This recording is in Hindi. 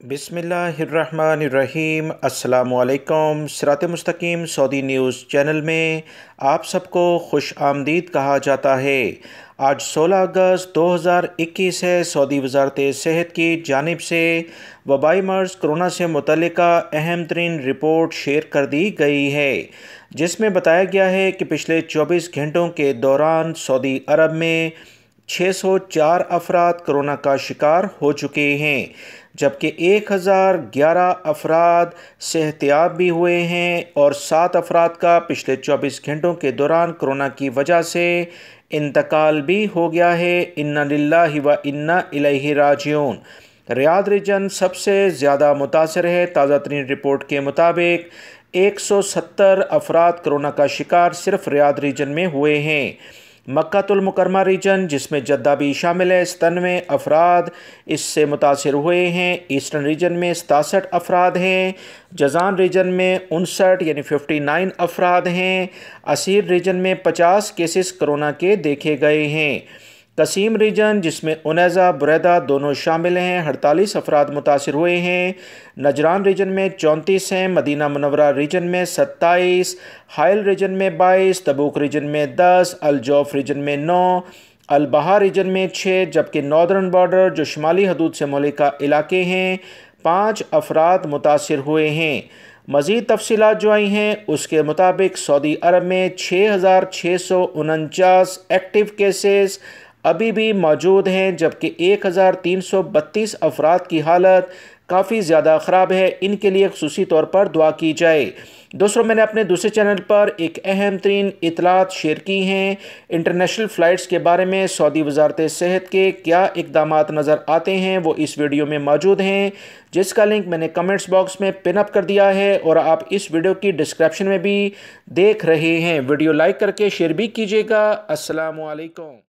बिस्मिल्लाहिर्रहमानिर्रहीम। अस्सलामुअलैकुम। सिरात.e.मustaqeem सऊदी न्यूज़ चैनल में आप सबको खुश आमदीद कहा जाता है। आज 16 अगस्त 2021 है। सऊदी वज़ारत सेहत की जानिब से वबाई मर्ज़ कोरोना से मुतल्लिका अहम तरीन रिपोर्ट शेयर कर दी गई है, जिसमें बताया गया है कि पिछले 24 घंटों के दौरान सऊदी अरब में 604 अफराद कोरोना का शिकार हो चुके हैं, जबकि 1011 अफराद सेहतियाब भी हुए हैं और 7 अफराद का पिछले 24 घंटों के दौरान कोरोना की वजह से इंतकाल भी हो गया है। इन्ना लिल्लाहि व इन्ना इलैहि राजिऊन। रियाद रीजन सबसे ज़्यादा मुतासर है। ताज़ा तरीन रिपोर्ट के मुताबिक 170 अफराद कोरोना का शिकार सिर्फ रियाद रीजन में हुए हैं। मक्कातुल मुकरमा रीजन, जिसमें जद्दा भी शामिल है, 97 अफराद इससे मुतासर हुए हैं। ईस्टर्न रीजन में 67 अफराद हैं। जज़ान रीजन में 59 यानी 59 अफराद हैं। असीर रीजन में 50 केसेस कोरोना के देखे गए हैं। कसीम रीजन, जिसमें उनैज़ा बुरैदा दोनों शामिल हैं, 48 अफराद मुतासर हुए हैं। नजरान रीजन में 34 हैं। मदीना मुनव्वरा रीजन में 27, हाइल रीजन में 22, तबूक रीजन में 10, अलजौफ रीजन में 9, अलबहा रीजन में 6, जबकि नॉर्दर्न बॉर्डर जो शुमाली हदूद से मुल्का इलाके हैं 5 अफराद मुतासर हुए हैं। मज़ीद तफसीलात जो आई हैं उसके मुताबिक सऊदी अरब में 6,649 एक्टिव केसेस अभी भी मौजूद हैं, जबकि 1,332 अफराद की हालत काफ़ी ज़्यादा ख़राब है। इनके लिए ख़ुसूसी तौर पर दुआ की जाए। दोस्तों, मैंने अपने दूसरे चैनल पर एक अहम तरीन इतलात शेयर की हैं इंटरनेशनल फ़्लाइट्स के बारे में। सऊदी वज़ारत सेहत के क्या इक़दामात नज़र आते हैं वो इस वीडियो में मौजूद हैं, जिसका लिंक मैंने कमेंट्स बॉक्स में पिन अप कर दिया है और आप इस वीडियो की डिस्क्रिप्शन में भी देख रहे हैं। वीडियो लाइक करके शेयर भी कीजिएगा। अस्सलामु अलैकुम।